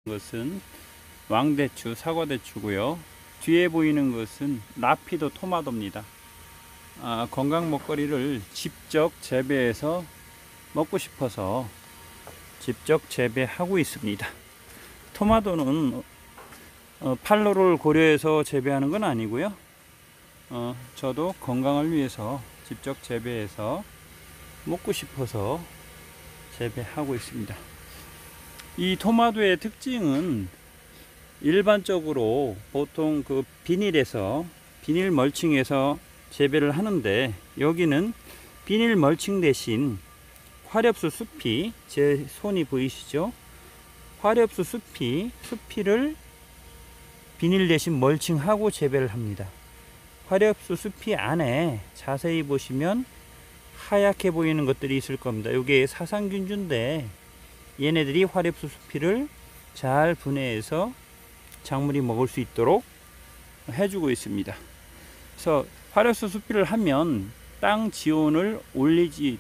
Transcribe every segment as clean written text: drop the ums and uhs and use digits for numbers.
것은 왕대추, 사과대추고요. 뒤에 보이는 것은 라피도 토마토입니다. 건강 먹거리를 직접 재배해서 먹고 싶어서 직접 재배하고 있습니다. 토마토는 판로를 고려해서 재배하는 건 아니고요. 저도 건강을 위해서 직접 재배해서 먹고 싶어서 재배하고 있습니다. 이 토마토의 특징은 일반적으로 보통 그 비닐에서 비닐 멀칭해서 재배를 하는데, 여기는 비닐 멀칭 대신 화렵수 숲이, 제 손이 보이시죠? 화렵수 숲이를 비닐 대신 멀칭하고 재배를 합니다. 화렵수 숲이 안에 자세히 보시면 하얗게 보이는 것들이 있을 겁니다. 이게 사상균주인데 얘네들이 화렵수 숲이를 잘 분해해서 작물이 먹을 수 있도록 해주고 있습니다. 그래서 화렵수 숲이를 하면 땅 지온을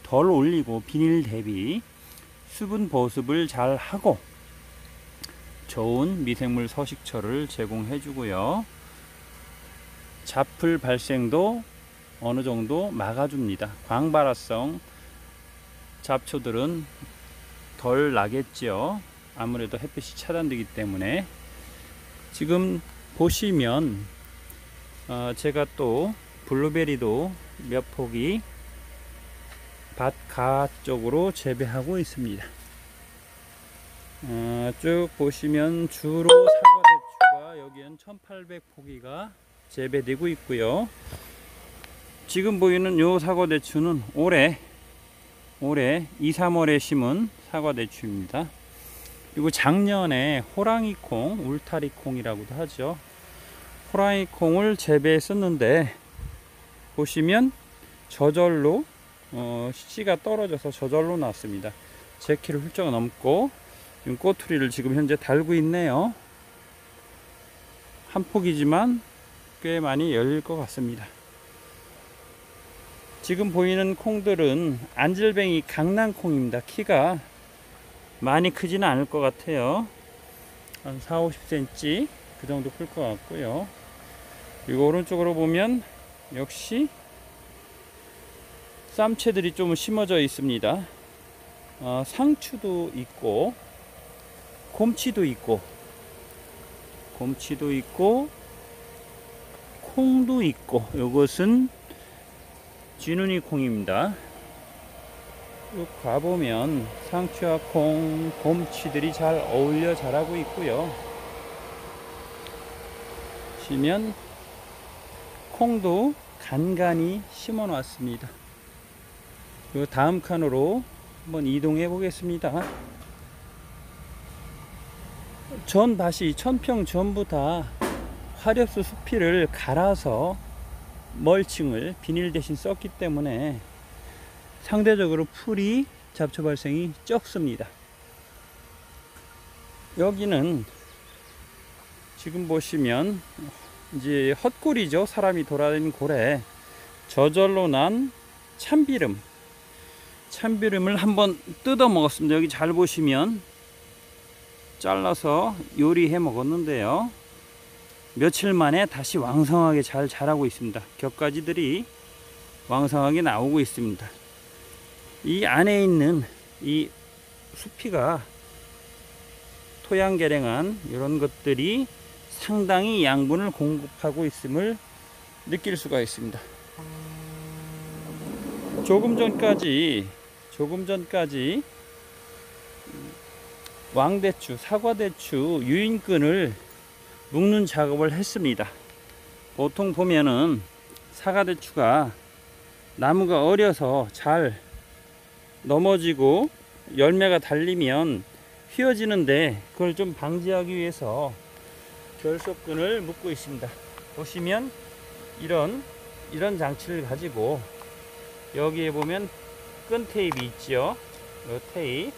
덜 올리고 비닐 대비 수분 보습을 잘 하고 좋은 미생물 서식처를 제공해 주고요. 잡풀 발생도 어느 정도 막아줍니다. 광발화성 잡초들은 덜 나겠죠. 아무래도 햇빛이 차단되기 때문에. 지금 보시면 제가 또 블루베리도 몇 포기 밭 가 쪽으로 재배하고 있습니다. 쭉 보시면 주로 사과대추가 여기엔 1800포기가 재배되고 있고요. 지금 보이는 요 사과대추는 올해 2, 3월에 심은 사과대추입니다. 그리고 작년에 호랑이콩, 울타리콩이라고도 하죠. 호랑이콩을 재배했었는데 보시면 저절로 씨가 떨어져서 저절로 났습니다. 제 키를 훌쩍 넘고 꼬투리를 지금 현재 달고 있네요. 한 폭이지만 꽤 많이 열릴 것 같습니다. 지금 보이는 콩들은 안질뱅이 강낭콩입니다. 키가 많이 크지는 않을 것 같아요. 한 4, 50cm 그 정도 클 것 같고요. 그리고 오른쪽으로 보면 역시 쌈채들이 좀 심어져 있습니다. 상추도 있고 곰치도 있고 콩도 있고, 이것은 쥐눈이 콩입니다. 쭉 가보면 상추와 콩, 곰치들이 잘 어울려 자라고 있고요. 보시면 콩도 간간히 심어 놨습니다. 그 다음 칸으로 한번 이동해 보겠습니다. 전 밭이 1000평 전부 다 화렵수 수피를 갈아서 멀칭을 비닐 대신 썼기 때문에 상대적으로 풀이 잡초 발생이 적습니다. 여기는 지금 보시면 이제 헛골이죠. 사람이 돌아다니는 고래, 저절로 난 참비름을 한번 뜯어 먹었습니다. 여기 잘 보시면 잘라서 요리해 먹었는데요. 며칠 만에 다시 왕성하게 잘 자라고 있습니다. 격가지들이 왕성하게 나오고 있습니다. 이 안에 있는 이 수피가 토양 개량한 이런 것들이 상당히 양분을 공급하고 있음을 느낄 수가 있습니다. 조금 전까지 왕대추, 사과대추 유인끈을 묶는 작업을 했습니다. 보통 보면은 사과대추가 나무가 어려서 잘 넘어지고 열매가 달리면 휘어지는데, 그걸 좀 방지하기 위해서 결속끈을 묶고 있습니다. 보시면 이런 장치를 가지고 여기에 보면 끈 테이프 있죠. 이 테이프,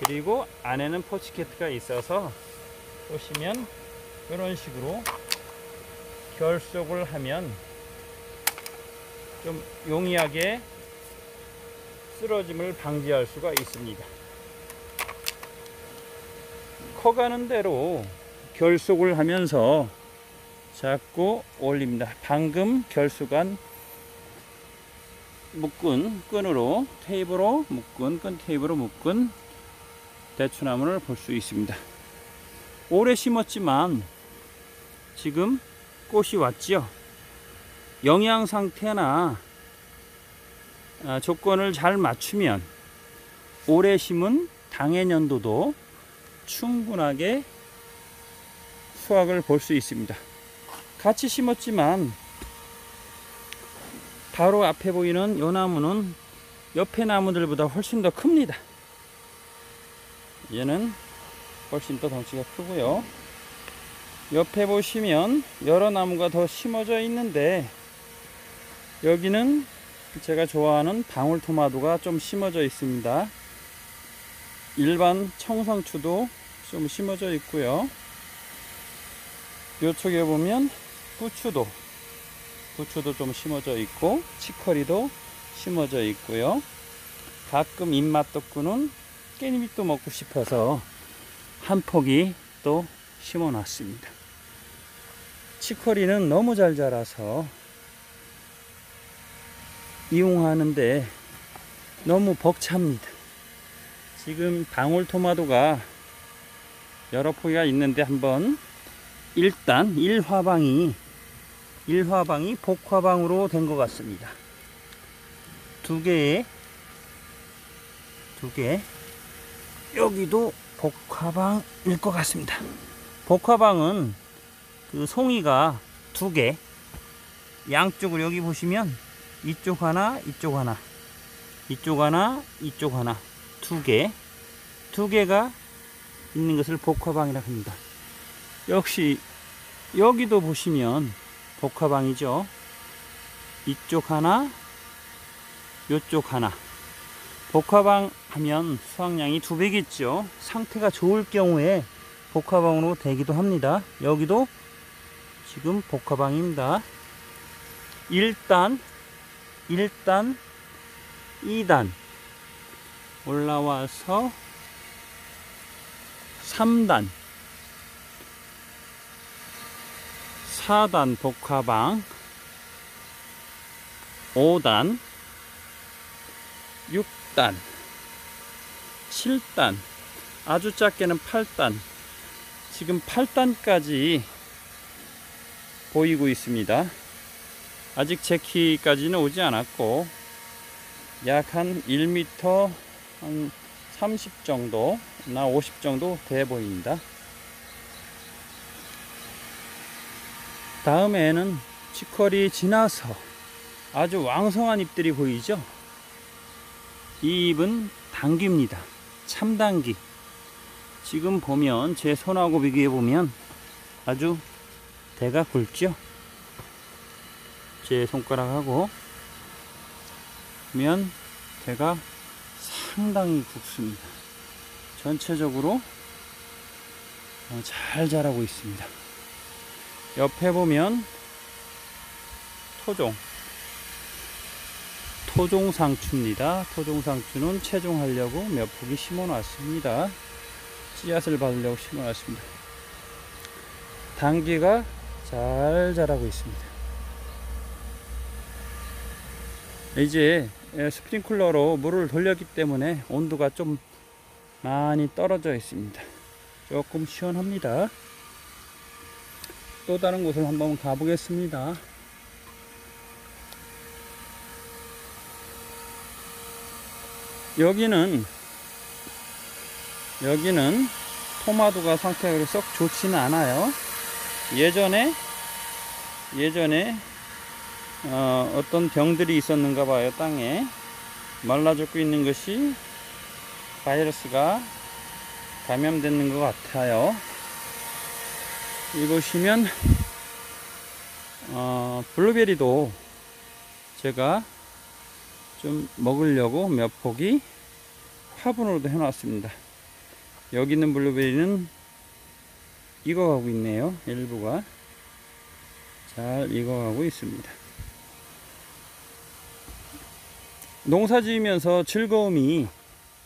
그리고 안에는 포치케트가 있어서 보시면 이런 식으로 결속을 하면 좀 용이하게 쓰러짐을 방지할 수가 있습니다. 커가는 대로 결속을 하면서 자꾸 올립니다. 방금 결속한 묶은 끈으로 테이프로 묶은 끈 테이프로 묶은 대추나무를 볼 수 있습니다. 오래 심었지만 지금 꽃이 왔죠. 영양 상태나 조건을 잘 맞추면 오래 심은 당해년도도 충분하게 수확을 볼 수 있습니다. 같이 심었지만 바로 앞에 보이는 이 나무는 옆에 나무들보다 훨씬 더 큽니다. 얘는 훨씬 더 덩치가 크고요. 옆에 보시면 여러 나무가 더 심어져 있는데 여기는 제가 좋아하는 방울토마토가 좀 심어져 있습니다. 일반 청상추도 좀 심어져 있고요. 이쪽에 보면 부추도 좀 심어져 있고 치커리도 심어져 있고요. 가끔 입맛 돋구는 깻잎도 먹고 싶어서 한 포기 또 심어 놨습니다. 치커리는 너무 잘 자라서 이용하는데 너무 벅찹니다. 지금 방울토마토가 여러 포기가 있는데 한번 일단 일화방이 복화방으로 된 것 같습니다. 두 개 여기도 복화방일 것 같습니다. 복화방은 그 송이가 두 개, 양쪽으로 여기 보시면 이쪽 하나 이쪽 하나 두 개가 있는 것을 복화방이라고 합니다. 역시 여기도 보시면 복화방이죠. 이쪽 하나 이쪽 하나. 복화방 하면 수확량이 2배겠죠. 상태가 좋을 경우에 복화방으로 되기도 합니다. 여기도 지금 복화방입니다. 1단 2단 올라와서 3단 4단 복화방 5단 6단 7단 아주 작게는 8단 지금 8단까지 보이고 있습니다. 아직 제 키까지는 오지 않았고 약 한 1m 한 30 정도나 50 정도 돼 보입니다. 다음에는 치커리 지나서 아주 왕성한 잎들이 보이죠. 이 잎은 당귀입니다. 참당귀. 지금 보면 제 손하고 비교해 보면 아주 대가 굵죠. 제 손가락하고 보면 대가 상당히 굵습니다. 전체적으로 잘 자라고 있습니다. 옆에 보면 토종상추입니다. 토종상추는 채종하려고 몇 포기 심어 놨습니다. 씨앗을 받으려고 심어 놨습니다. 당귀가 잘 자라고 있습니다. 이제 스프링클러로 물을 돌렸기 때문에 온도가 좀 많이 떨어져 있습니다. 조금 시원합니다. 또 다른 곳을 한번 가보겠습니다. 여기는 토마토가 상태가 썩 좋지는 않아요. 예전에 어떤 병들이 있었는가 봐요. 땅에 말라 죽고 있는 것이 바이러스가 감염되는 것 같아요. 이 보시면 블루베리도 제가 좀 먹으려고 몇 포기 화분으로도 해놨습니다. 여기 있는 블루베리는 익어가고 있네요. 일부가 잘 익어가고 있습니다. 농사 지으면서 즐거움이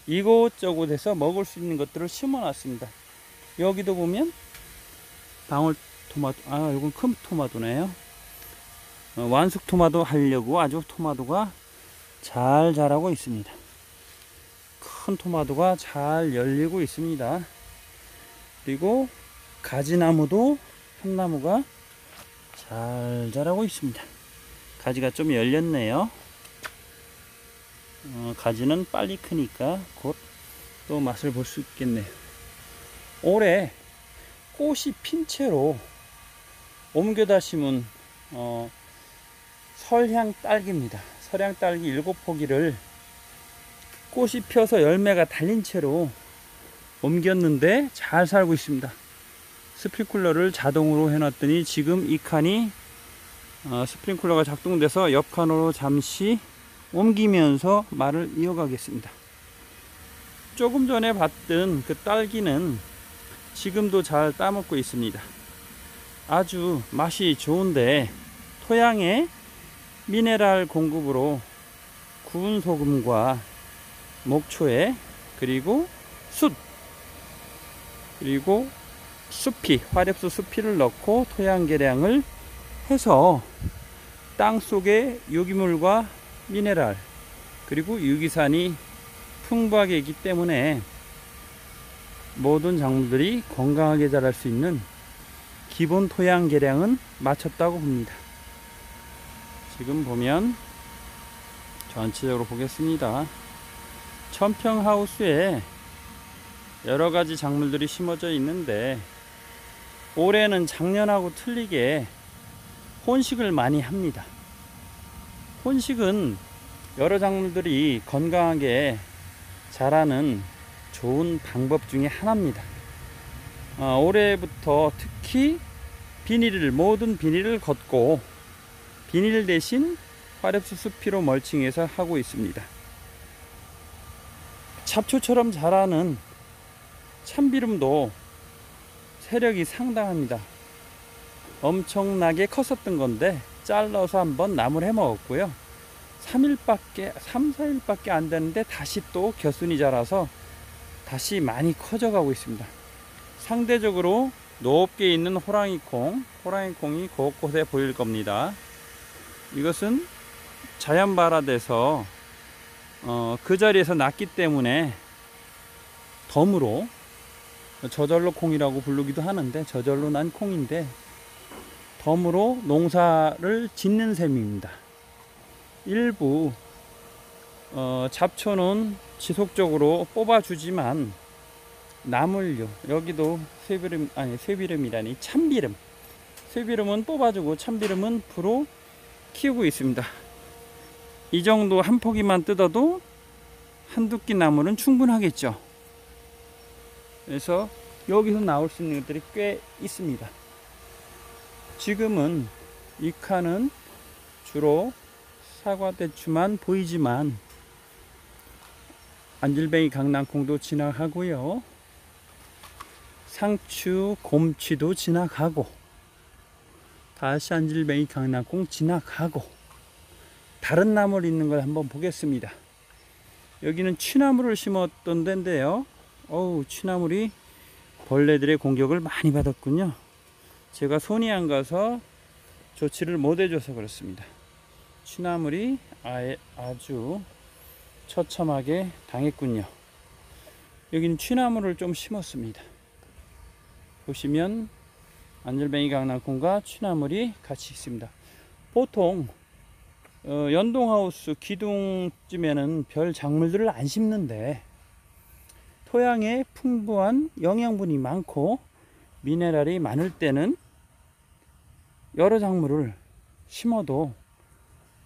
이곳저곳에서 먹을 수 있는 것들을 심어 놨습니다. 여기도 보면 방울토마토, 이건 큰 토마토네요. 완숙 토마토 하려고 아주 토마토가 잘 자라고 있습니다. 큰 토마토가 잘 열리고 있습니다. 그리고 가지나무도 한 나무가 잘 자라고 있습니다. 가지가 좀 열렸네요. 가지는 빨리 크니까 곧 또 맛을 볼 수 있겠네요. 올해 꽃이 핀 채로 옮겨다 심은 설향 딸기입니다. 설향 딸기 7포기를 꽃이 펴서 열매가 달린 채로 옮겼는데 잘 살고 있습니다. 스프링클러를 자동으로 해놨더니 지금 이 칸이 스프링클러가 작동돼서 옆 칸으로 잠시 옮기면서 말을 이어가겠습니다. 조금 전에 봤던 그 딸기는 지금도 잘 따먹고 있습니다. 아주 맛이 좋은데 토양에 미네랄 공급으로 구운 소금과 목초에 그리고 숯 그리고 수피, 화렵수 수피를 넣고 토양 개량을 해서 땅 속에 유기물과 미네랄 그리고 유기산이 풍부하게 있기 때문에 모든 작물들이 건강하게 자랄 수 있는 기본 토양 개량은 마쳤다고 봅니다. 지금 보면 전체적으로 보겠습니다. 천평하우스에 여러가지 작물들이 심어져 있는데 올해는 작년하고 틀리게 혼식을 많이 합니다. 혼식은 여러 작물들이 건강하게 자라는 좋은 방법 중에 하나입니다. 올해부터 특히 모든 비닐을 걷고 비닐 대신 화렵수 수피로 멀칭해서 하고 있습니다. 잡초처럼 자라는 참비름도 세력이 상당합니다. 엄청나게 컸었던 건데 잘라서 한번 나무를 해 먹었고요. 3, 4일밖에 안 되는데 다시 또 겨순이 자라서 다시 많이 커져가고 있습니다. 상대적으로 높게 있는 호랑이콩이 곳곳에 보일 겁니다. 이것은 자연 발화돼서 그 자리에서 났기 때문에 덤으로 저절로 콩이라고 부르기도 하는데 저절로 난 콩인데 덤으로 농사를 짓는 셈입니다. 일부 잡초는 지속적으로 뽑아주지만 나물류, 여기도 쇠비름이라니 참비름, 쇠비름은 뽑아주고 참비름은 부로 키우고 있습니다. 이 정도 한 포기만 뜯어도 한두 끼 나물은 충분하겠죠. 그래서 여기서 나올 수 있는 것들이 꽤 있습니다. 지금은 이 칸은 주로 사과대추만 보이지만 안질뱅이 강낭콩도 지나가고요. 상추, 곰취도 지나가고 다시 안질뱅이 강낭콩 지나가고 다른 나물 있는 걸 한번 보겠습니다. 여기는 취나물을 심었던 데인데요. 취나물이 벌레들의 공격을 많이 받았군요. 제가 손이 안 가서 조치를 못 해줘서 그렇습니다. 취나물이 아주 처참하게 당했군요. 여기는 취나물을 좀 심었습니다. 보시면 안절뱅이 강낭콩과 취나물이 같이 있습니다. 보통 연동하우스 기둥쯤에는 별 작물들을 안 심는데 토양에 풍부한 영양분이 많고 미네랄이 많을 때는 여러 작물을 심어도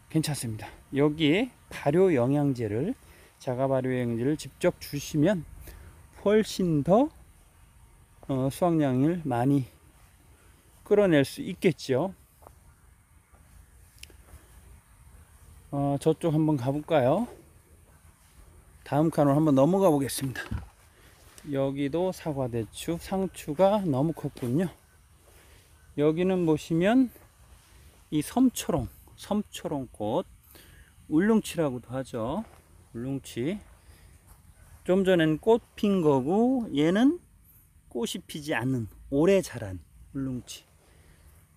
괜찮습니다. 여기에 발효 영양제를 자가 발효 영양제를 직접 주시면 훨씬 더 수확량을 많이 끌어낼 수 있겠죠. 저쪽 한번 가볼까요? 다음 칸으로 한번 넘어가 보겠습니다. 여기도 사과대추, 상추가 너무 컸군요. 여기는 보시면 이 섬초롱꽃, 울릉치라고도 하죠. 울릉치. 좀 전엔 꽃 핀 거고 얘는 꽃이 피지 않는 오래 자란 울릉치.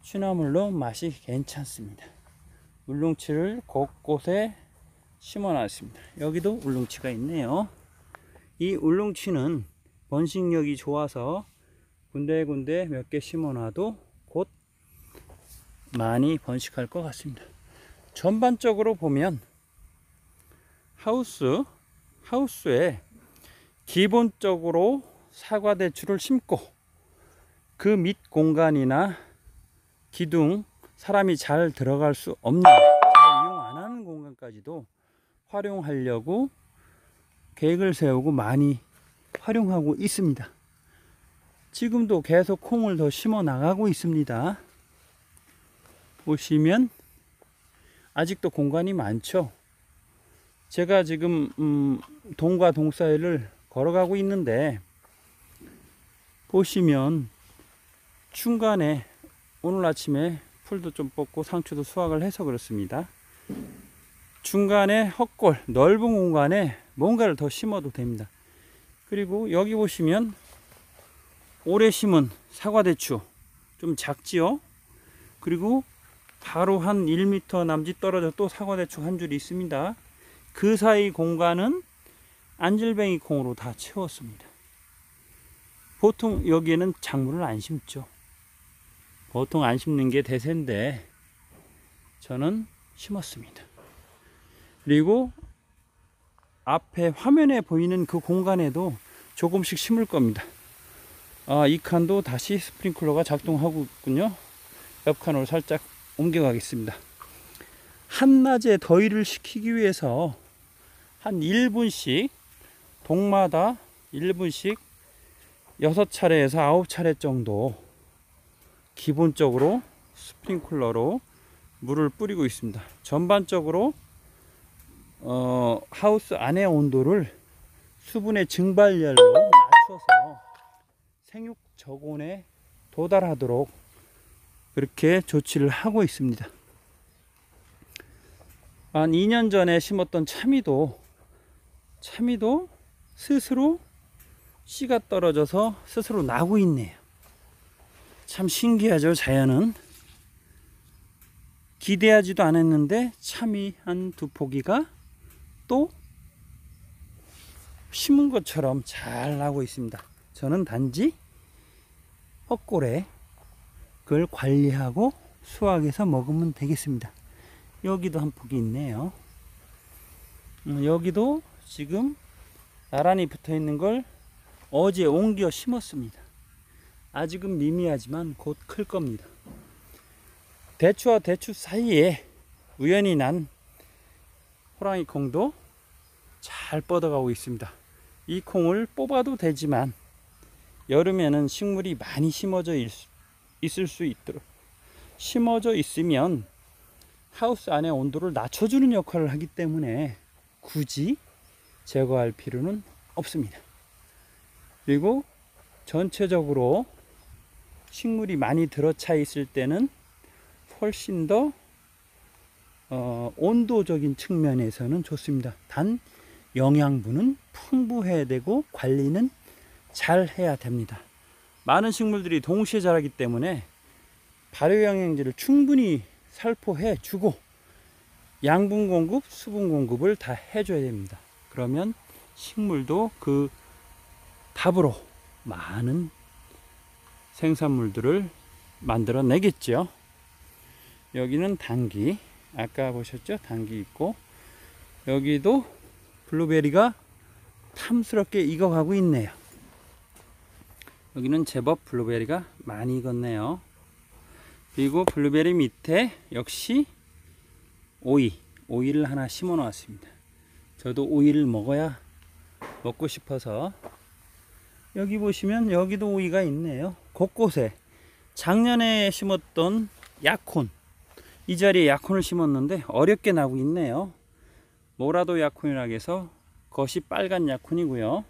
취나물로 맛이 괜찮습니다. 울릉치를 곳곳에 심어놨습니다. 여기도 울릉치가 있네요. 이 울릉치는 번식력이 좋아서 군데군데 몇 개 심어놔도 곧 많이 번식할 것 같습니다. 전반적으로 보면 하우스에 기본적으로 사과대추를 심고 그 밑 공간이나 기둥, 사람이 잘 들어갈 수 없는, 잘 이용 안 하는 공간까지도 활용하려고 계획을 세우고 많이 활용하고 있습니다. 지금도 계속 콩을 더 심어 나가고 있습니다. 보시면 아직도 공간이 많죠. 제가 지금 동과 동 사이를 걸어가고 있는데 보시면 중간에 오늘 아침에 풀도 좀 뽑고 상추도 수확을 해서 그렇습니다. 중간에 헛골 넓은 공간에 뭔가를 더 심어도 됩니다. 그리고 여기 보시면 오래 심은 사과대추 좀 작지요. 그리고 바로 한 1m 남짓 떨어져 또 사과대추 한 줄이 있습니다. 그 사이 공간은 안질뱅이 콩으로 다 채웠습니다. 보통 여기에는 작물을 안 심죠. 보통 안 심는 게 대세인데 저는 심었습니다. 그리고 앞에 화면에 보이는 그 공간에도 조금씩 심을 겁니다. 이 칸도 다시 스프링클러가 작동하고 있군요. 옆 칸으로 살짝 옮겨가겠습니다. 한낮에 더위를 식히기 위해서 한 1분씩 동마다 1분씩 6차례에서 9차례 정도 기본적으로 스프링클러로 물을 뿌리고 있습니다. 전반적으로 하우스 안의 온도를 수분의 증발열로 낮춰서 생육 저온에 도달하도록 그렇게 조치를 하고 있습니다. 한 2년 전에 심었던 참이도 스스로 씨가 떨어져서 스스로 나고 있네요. 참 신기하죠. 자연은. 기대하지도 않았는데 참이 한 2포기가 또 심은 것처럼 잘 나고 있습니다. 저는 단지 헛골에 그걸 관리하고 수확해서 먹으면 되겠습니다. 여기도 한 포기 있네요. 여기도 지금 나란히 붙어 있는 걸 어제 옮겨 심었습니다. 아직은 미미하지만 곧 클 겁니다. 대추와 대추 사이에 우연히 난 호랑이 콩도 잘 뻗어가고 있습니다. 이 콩을 뽑아도 되지만 여름에는 식물이 많이 심어져 있을 수 있도록 심어져 있으면 하우스 안의 온도를 낮춰주는 역할을 하기 때문에 굳이 제거할 필요는 없습니다. 그리고 전체적으로 식물이 많이 들어차 있을 때는 훨씬 더 온도적인 측면에서는 좋습니다. 단 영양분은 풍부해야 되고 관리는 잘 해야 됩니다. 많은 식물들이 동시에 자라기 때문에 발효영양제를 충분히 살포해 주고 양분 공급, 수분 공급을 다 해줘야 됩니다. 그러면 식물도 그 답으로 많은 생산물들을 만들어내겠죠. 여기는 당귀, 아까 보셨죠? 당귀 있고 여기도 블루베리가 탐스럽게 익어가고 있네요. 여기는 제법 블루베리가 많이 익었네요. 그리고 블루베리 밑에 역시 오이를 하나 심어 놓았습니다. 저도 오이를 먹고 싶어서. 여기 보시면 여기도 오이가 있네요. 곳곳에 작년에 심었던 약혼, 이 자리에 약혼을 심었는데 어렵게 나고 있네요. 모라도 약혼이라고 해서 겉이 빨간 약혼이고요.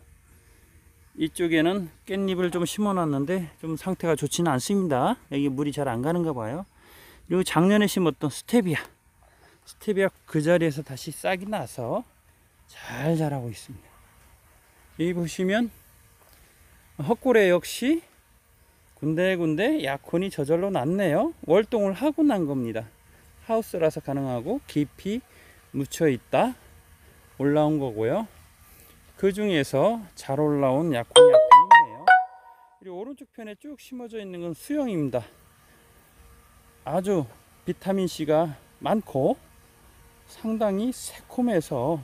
이쪽에는 깻잎을 좀 심어 놨는데 좀 상태가 좋지는 않습니다. 여기 물이 잘 안 가는가 봐요. 그리고 작년에 심었던 스테비아 그 자리에서 다시 싹이 나서 잘 자라고 있습니다. 여기 보시면 헛골에 역시 군데군데 약혼이 저절로 났네요. 월동을 하고 난 겁니다. 하우스라서 가능하고 깊이 묻혀 있다 올라온 거고요. 그 중에서 잘 올라온 약혼이 앞에 있네요. 그리고 오른쪽 편에 쭉 심어져 있는 건 수영입니다. 아주 비타민C가 많고 상당히 새콤해서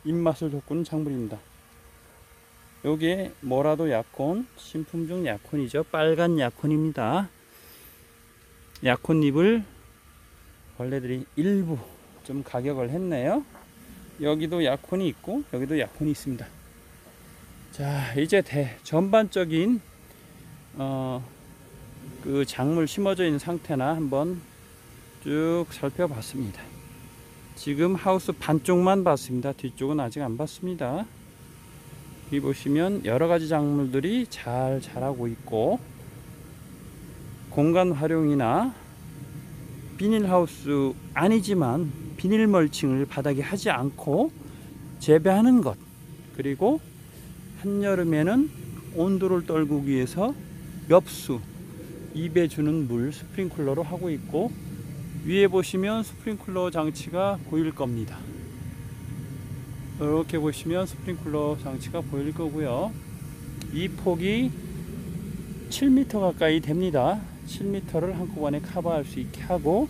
입맛을 돋구는 작물입니다. 요게 뭐라도 약혼, 신품종 약혼이죠. 빨간 약혼입니다. 약혼잎을 벌레들이 일부 좀 가격을 했네요. 여기도 약혼이 있고 여기도 약혼이 있습니다. 자, 이제 전반적인 그 작물 심어져 있는 상태나 한번 쭉 살펴봤습니다. 지금 하우스 반쪽만 봤습니다. 뒤쪽은 아직 안 봤습니다. 여기 보시면 여러가지 작물들이 잘 자라고 있고, 공간 활용이나 비닐하우스 아니지만 비닐 멀칭을 바닥에 하지 않고 재배하는 것, 그리고 한여름에는 온도를 떨구기 위해서 엽수, 입에 주는 물 스프링클러로 하고 있고, 위에 보시면 스프링클러 장치가 보일 겁니다. 이렇게 보시면 스프링클러 장치가 보일 거고요. 이 폭이 7m 가까이 됩니다. 7m를 한꺼번에 커버할 수 있게 하고,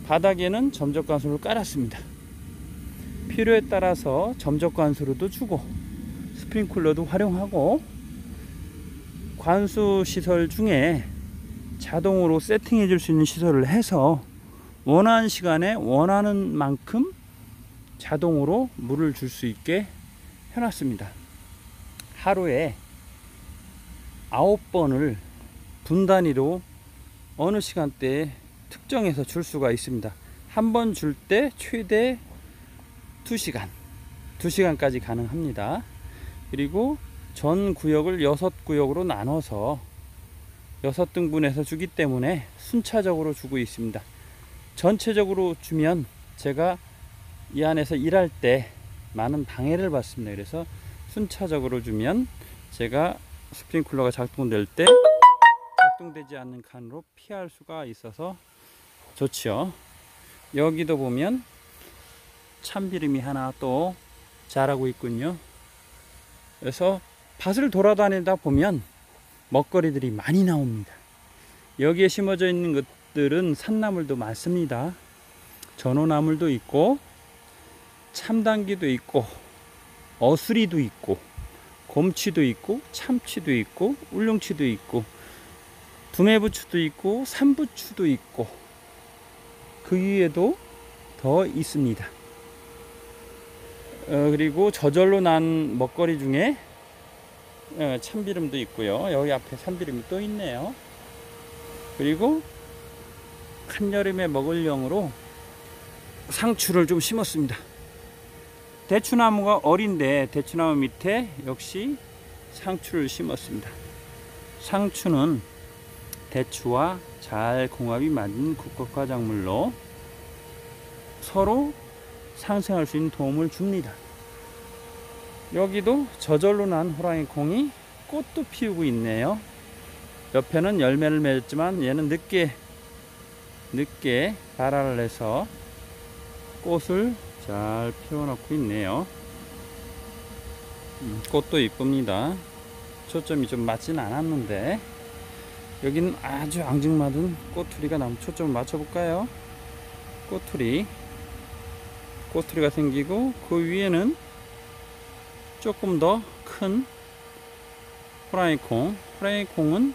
바닥에는 점적 관수를 깔았습니다. 필요에 따라서 점적 관수로도 주고 스프링클러도 활용하고, 관수 시설 중에 자동으로 세팅해 줄 수 있는 시설을 해서 원하는 시간에 원하는 만큼 자동으로 물을 줄 수 있게 해놨습니다. 하루에 9번을 분 단위로 어느 시간대에 특정해서 줄 수가 있습니다. 한 번 줄 때 최대 2시간까지 가능합니다. 그리고 전 구역을 6구역으로 나눠서 6등분해서 주기 때문에 순차적으로 주고 있습니다. 전체적으로 주면 제가 이 안에서 일할 때 많은 방해를 받습니다. 그래서 순차적으로 주면 제가 스프링클러가 작동될 때 작동되지 않는 칸으로 피할 수가 있어서 좋죠. 여기도 보면 참비름이 하나 또 자라고 있군요. 그래서 밭을 돌아다니다 보면 먹거리들이 많이 나옵니다. 여기에 심어져 있는 것들은 산나물도 많습니다. 전어나물도 있고, 참당귀도 있고, 어수리도 있고, 곰치도 있고, 참치도 있고, 울릉치도 있고, 두매부추도 있고, 삼부추도 있고, 그 위에도 더 있습니다. 그리고 저절로 난 먹거리 중에 참비름도 있고요. 여기 앞에 참비름이 또 있네요. 그리고 한여름에 먹을 용으로 상추를 좀 심었습니다. 대추나무가 어린데 대추나무 밑에 역시 상추를 심었습니다. 상추는 대추와 잘 공합이 맞는 국화과 작물로 서로 상생할 수 있는 도움을 줍니다. 여기도 저절로 난 호랑이콩이 꽃도 피우고 있네요. 옆에는 열매를 맺었지만 얘는 늦게 발화를 해서 꽃을 잘 피워놓고 있네요. 꽃도 이쁩니다. 초점이 좀 맞진 않았는데, 여기는 아주 앙증맞은 꼬투리가 나무. 초점을 맞춰볼까요? 꼬투리가 생기고, 그 위에는 조금 더 큰 호랑이콩은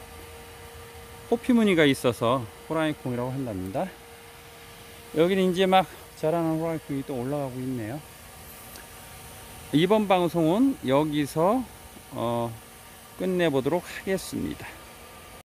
호피무늬가 있어서 호랑이콩이라고 한답니다. 여기는 이제 막 자라는 호랑이콩이 또 올라가고 있네요. 이번 방송은 여기서 끝내보도록 하겠습니다.